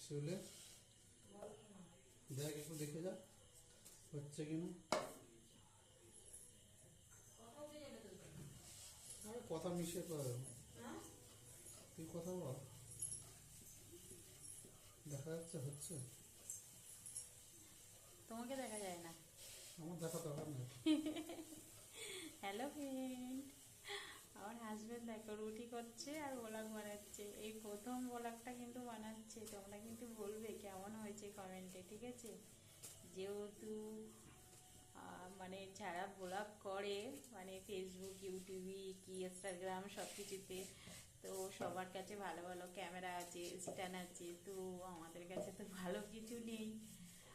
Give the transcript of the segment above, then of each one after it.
চলে দেখ, একটু দেখে যা হচ্ছে কিনা। আরে কথা মিশে কর, তুই কথা বল, দেখা যাচ্ছে হচ্ছে। তোমাকে দেখা যায় না। আমার দেখা দরকার নেই। হ্যালো ফ্রেন্ড, আমার হাজবেন্ড দেখো রুটি করছে আর ব্লগ বানাচ্ছে। এই প্রথম ব্লগটা কিন্তু বানাচ্ছে, তোমরা কিন্তু বলবে কেমন হয়েছে কমেন্টে, ঠিক আছে? যেহেতু মানে যারা ব্লগ করে মানে ফেসবুক, ইউটিউবে কি ইনস্টাগ্রাম সব কিছুতে, তো সবার কাছে ভালো ভালো ক্যামেরা আছে, স্ট্যান্ড আছে, তো আমাদের কাছে তো ভালো কিছু নেই।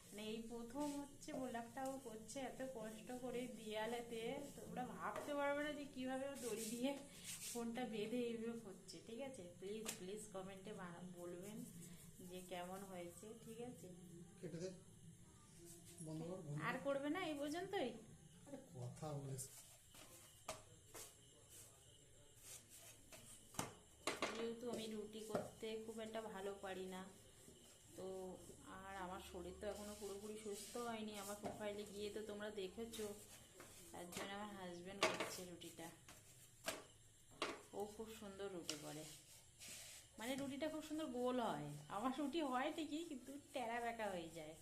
মানে এই প্রথম হচ্ছে ব্লগটাও করছে এত কষ্ট করে দেয়ালেতে, তোমরা ভাবতে পারবে না যে কীভাবে ও দড়ি দিয়ে ফোনটা বেঁধে এইভাবে হচ্ছে, ঠিক আছে? প্লিজ প্লিজ কমেন্টে বলবেন যে কেমন হয়েছে, ঠিক আছে? কেটে দে, বন্ধ কর, বন্ধ আর কর। করবে না এই পর্যন্তই। আরে কথা বলিস। যেহেতু আমি রুটি করতে খুব একটা ভালো পারি না, তো আর আমার শরীর তো এখনো পুরোপুরি সুস্থ হয়নি, আমার প্রোফাইলে গিয়ে তো তোমরা দেখেছো। তার জন্য আমার হাজব্যান্ড করছে রুটিটা। ও খুব সুন্দর রুটি করে, মানে রুটিটা খুব সুন্দর গোল হয়। আমার রুটি হয় ঠিকই, কিন্তু টেরা বেঁকা হয়ে যায়।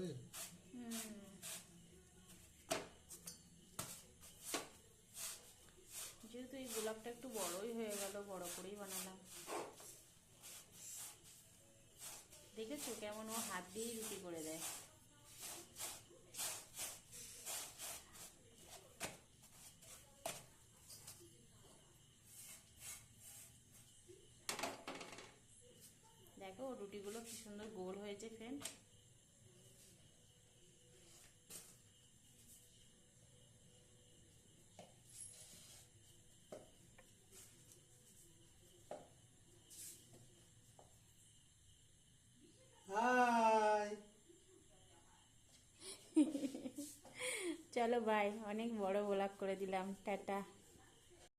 এই, যেহেতু এই গোলাপটা একটু বড়ই হয়ে গেল, বড় করেই বানালাম। দেখেছো কেমন ও হাত দিয়েই রুটি করে দেয়। দেখো রুটিগুলো কি সুন্দর গোল হয়েছে ফ্রেন্ড। হাই। চলো বাই, অনেক বড় ব্লগ করে দিলাম, টাটা।